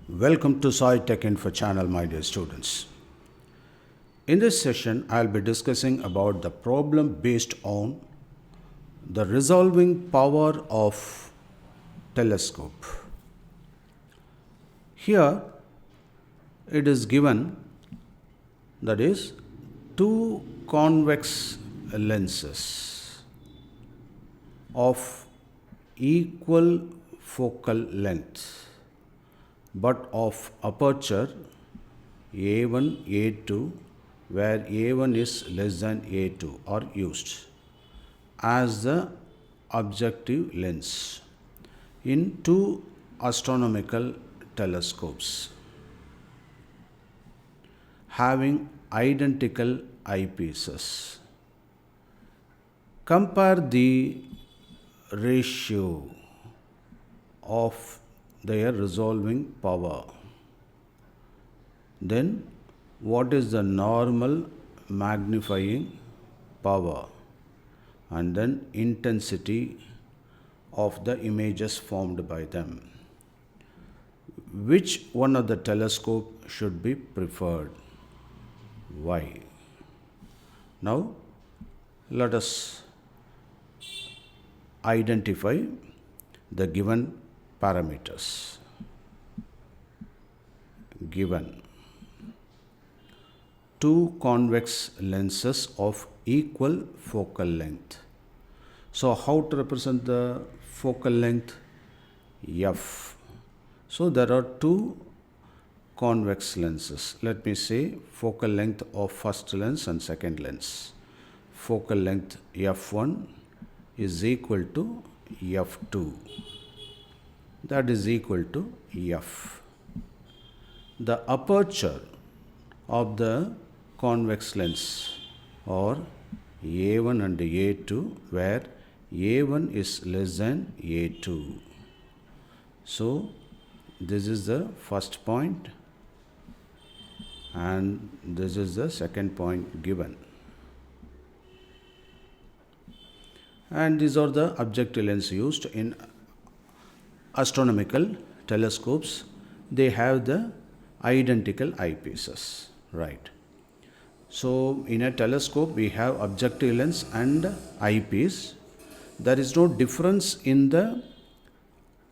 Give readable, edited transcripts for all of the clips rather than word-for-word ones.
Welcome to Sai Tech Info channel, my dear students. In this session, I'll be discussing about the problem based on the resolving power of telescope. Here, it is given that is two convex lenses of equal focal length but of aperture A1, A2, where A1 is less than A2 are used as the objective lens in two astronomical telescopes having identical eyepieces. Compare the ratio of their resolving power. Then, what is the normal magnifying power? And then, intensity of the images formed by them. Which one of the telescope should be preferred? Why? Now, let us identify the given parameters. Given two convex lenses of equal focal length. So, how to represent the focal length? F. So, there are two convex lenses. Let me say focal length of first lens and second lens. Focal length F1 is equal to F2. That is equal to F. The aperture of the convex lens are A1 and A2, where A1 is less than A2. So, this is the first point and this is the second point given. And these are the objective lens used in astronomical telescopes. They have the identical eyepieces, right? So, in a telescope, we have objective lens and eyepiece. There is no difference in the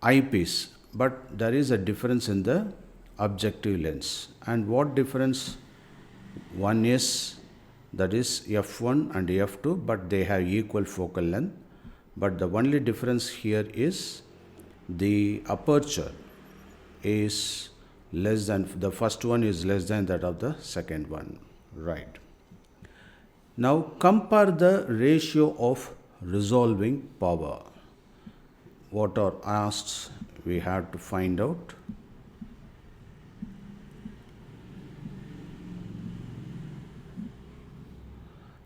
eyepiece, but there is a difference in the objective lens. And what difference? One is, that is F1 and F2, but they have equal focal length. But the only difference here is the aperture is less than, the first one is less than that of the second one, right? Now compare the ratio of resolving power. What are asked? We have to find out.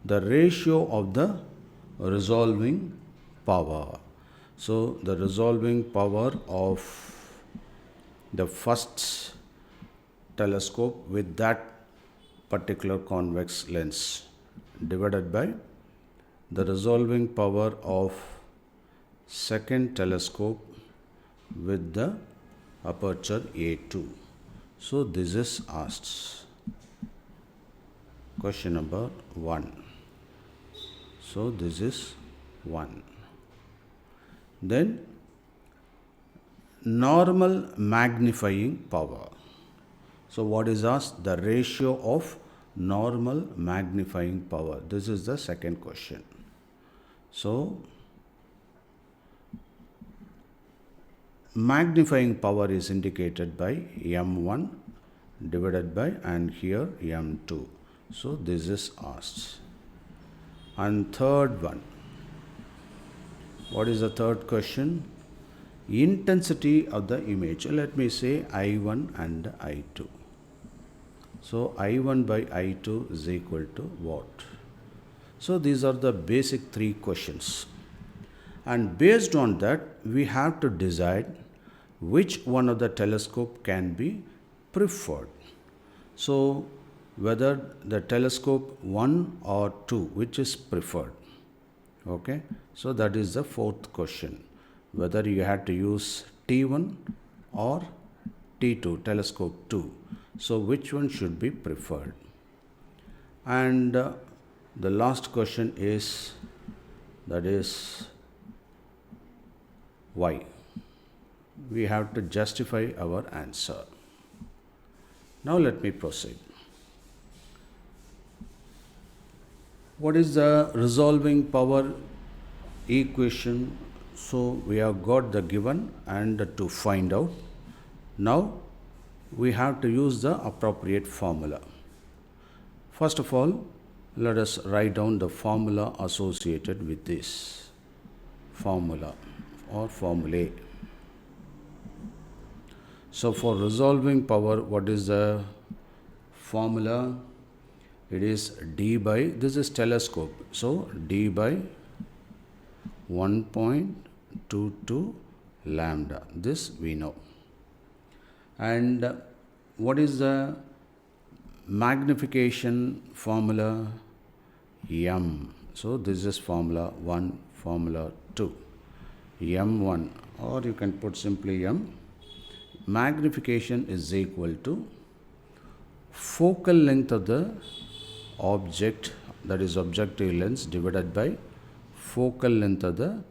The ratio of the resolving power. So, the resolving power of the first telescope with that particular convex lens divided by the resolving power of second telescope with the aperture A2. So, this is asked. Question number 1. So, this is 1. Then, normal magnifying power. So, what is asked? The ratio of normal magnifying power. This is the second question. So, magnifying power is indicated by M1 divided by, and here M2. So, this is asked. And third one. What is the third question? Intensity of the image. Let me say I1 and I2. So, I1 by I2 is equal to what? So, these are the basic three questions. And based on that, we have to decide which one of the telescope can be preferred. So, whether the telescope 1 or 2, which is preferred. Okay, so that is the fourth question, whether you had to use T1 or T2, telescope 2. So which one should be preferred? And the last question is, that is, why? We have to justify our answer. Now let me proceed. What is the resolving power equation? So we have got the given and to find out. Now we have to use the appropriate formula. First of all, let us write down the formula associated with this formula or formulae. So for resolving power, what is the formula? It is d by, this is telescope, so d by 1.22 lambda. This we know. And what is the magnification formula? M. So this is formula 1, formula 2. M1, or you can put simply M. Magnification is equal to focal length of the object, that is objective lens, divided by focal length of the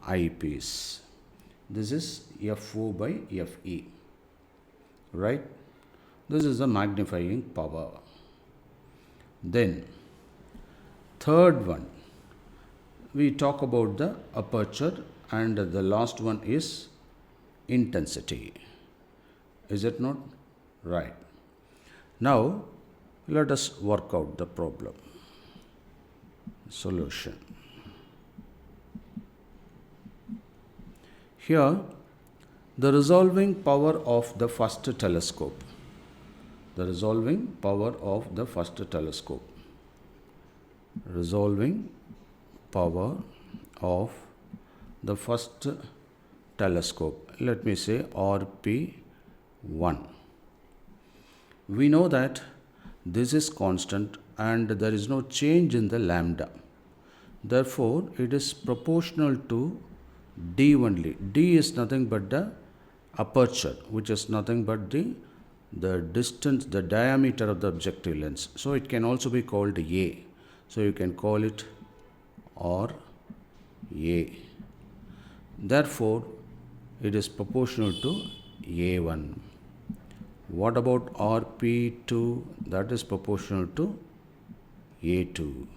eyepiece. This is FO by FE, right? This is the magnifying power. Then third one, we talk about the aperture, and the last one is intensity. Is it not? Right. Now let us work out the problem. Solution. Here, the resolving power of the first telescope. The resolving power of the first telescope. Resolving power of the first telescope. Let me say RP1. We know that this is constant and there is no change in the lambda. Therefore, it is proportional to d only. D is nothing but the aperture, which is nothing but the distance, the diameter of the objective lens. So it can also be called A. So you can call it R A. Therefore, it is proportional to A1. What about RP2? That is proportional to A2.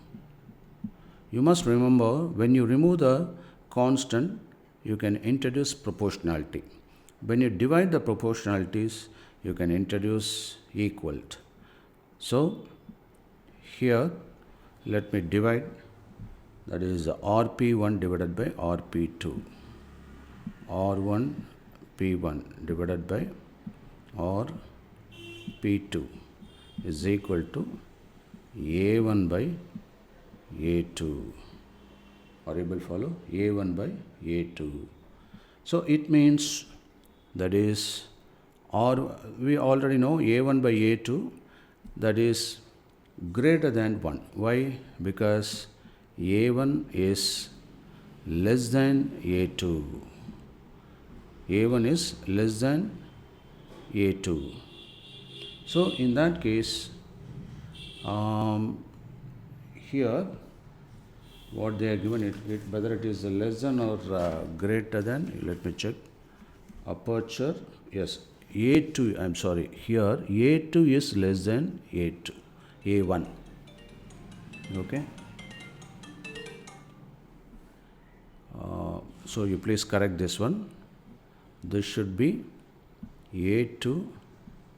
You must remember, when you remove the constant, you can introduce proportionality. When you divide the proportionalities, you can introduce equal. So here, let me divide, that is RP1 divided by RP2. R1 P1 divided by RP2 is equal to A1 by A2. Are you able to follow? A1 by A2. So it means, that is, we already know A1 by A2, that is greater than 1. Why? Because A1 is less than A2. A1 is less than A2. So in that case, here what they are given, whether it is less than or greater than, let me check. Aperture, yes, A2, I'm sorry, here A2 is less than A1. Okay. So you please correct this one. This should be A2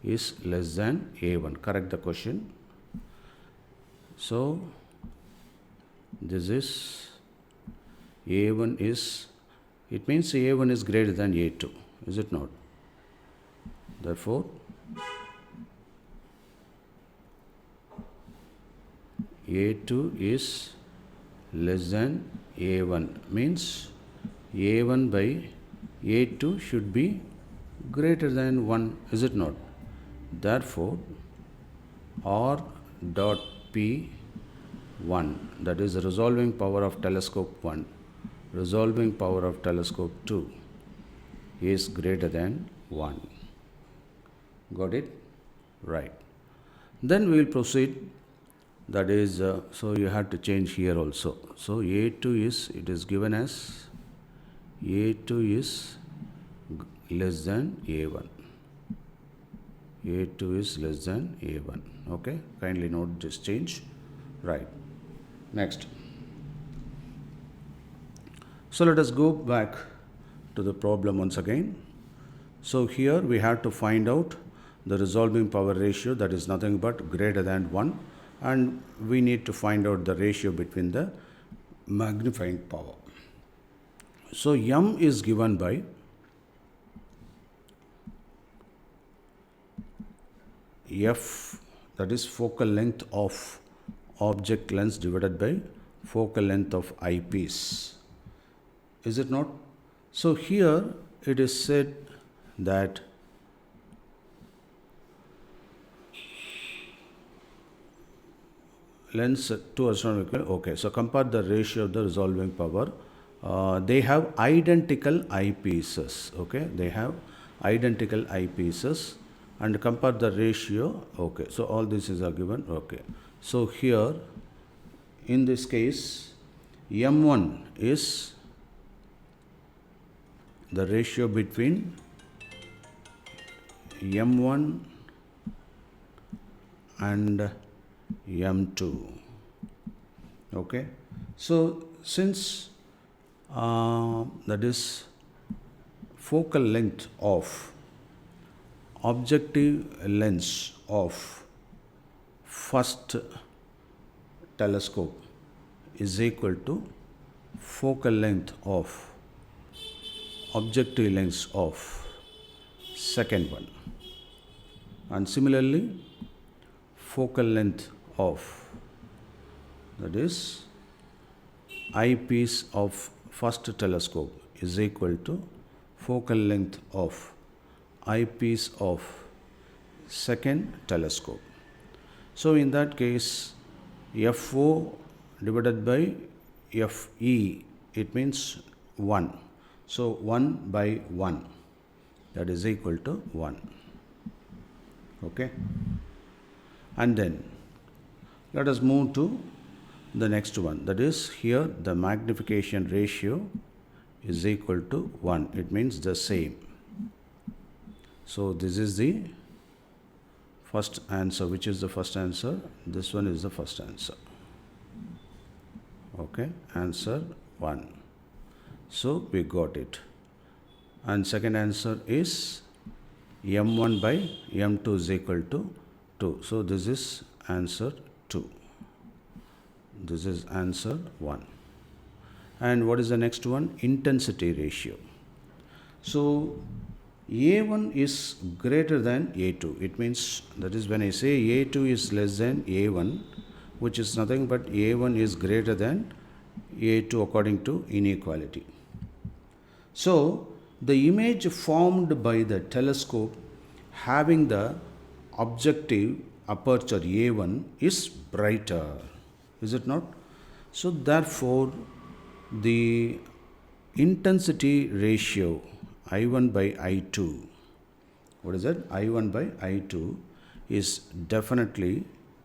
is less than A1. Correct the question. So this is A1 is, it means A1 is greater than A2. Is it not? Therefore, A2 is less than A1, means A1 by A2 should be greater than 1, is it not? Therefore, R dot P1, that is the resolving power of telescope 1, resolving power of telescope 2 is greater than 1. Got it? Right. Then we will proceed. That is, so you have to change here also. So A2 is, it is given as A2 is less than A1. A2 is less than A1. Okay, kindly note this change. Right. Next. So let us go back to the problem once again. So here we have to find out the resolving power ratio, that is nothing but greater than 1, and we need to find out the ratio between the magnifying power. So M is given by F, that is focal length of object lens divided by focal length of eyepiece. Is it not? So here it is said that lens to astronomical. Okay, so compare the ratio of the resolving power. They have identical eyepieces. Okay, they have identical eyepieces, and compare the ratio. Okay, so all this is given. Okay, so here in this case, M1 is the ratio between M1 and M2. Okay, so since that is focal length of objective lens of first telescope is equal to focal length of objective lens of second one, and similarly focal length of, that is eyepiece of first telescope is equal to focal length of eyepiece of second telescope. So in that case, FO divided by FE, it means 1. So 1 by 1, that is equal to 1. Okay. And then let us move to the next one. That is, here the magnification ratio is equal to 1. It means the same. So this is the first answer. Which is the first answer? This one is the first answer. Okay, answer 1. So we got it. And second answer is M1 by M2 is equal to 2. So this is answer 2. This is answer 1. And what is the next one? Intensity ratio. So A1 is greater than A2. It means, that is when I say A2 is less than A1, which is nothing but A1 is greater than A2 according to inequality. So the image formed by the telescope having the objective aperture A1 is brighter. Is it not? So therefore the intensity ratio I1 by I2, what is it? I1 by I2 is definitely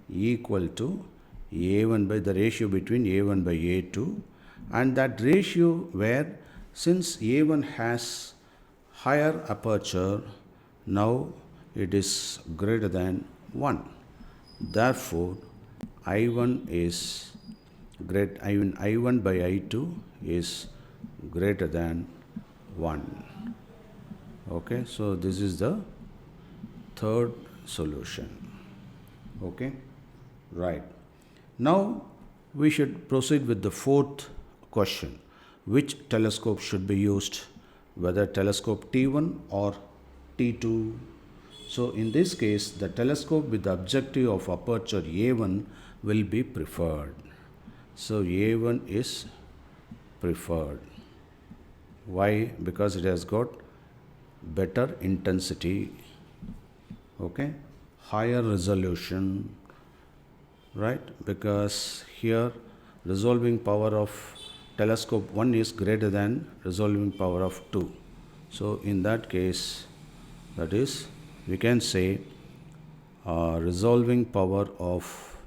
equal to A1 by the ratio between A1 by A2, and that ratio where, since A1 has higher aperture, now it is greater than 1. Therefore I1 is great, I1 by I2 is greater than 1. Okay, so this is the third solution. Okay, right. Now we should proceed with the fourth question. Which telescope should be used, whether telescope T1 or T2? So in this case, the telescope with the objective of aperture A1 will be preferred. So A1 is preferred. Why? Because it has got better intensity, okay, higher resolution, right? Because here resolving power of telescope 1 is greater than resolving power of 2. So in that case, that is we can say resolving power of,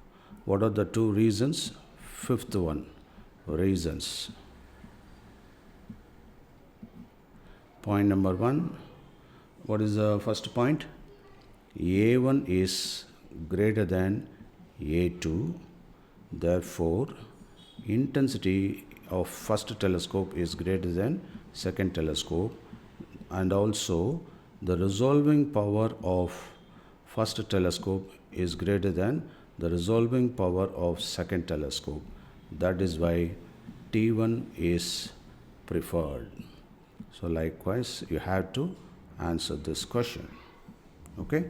what are the two reasons? Fifth one, reasons. Point number one, what is the first point? A1 is greater than A2, therefore intensity of first telescope is greater than second telescope, and also the resolving power of first telescope is greater than the resolving power of second telescope. That is why T1 is preferred. So likewise you have to answer this question. Okay.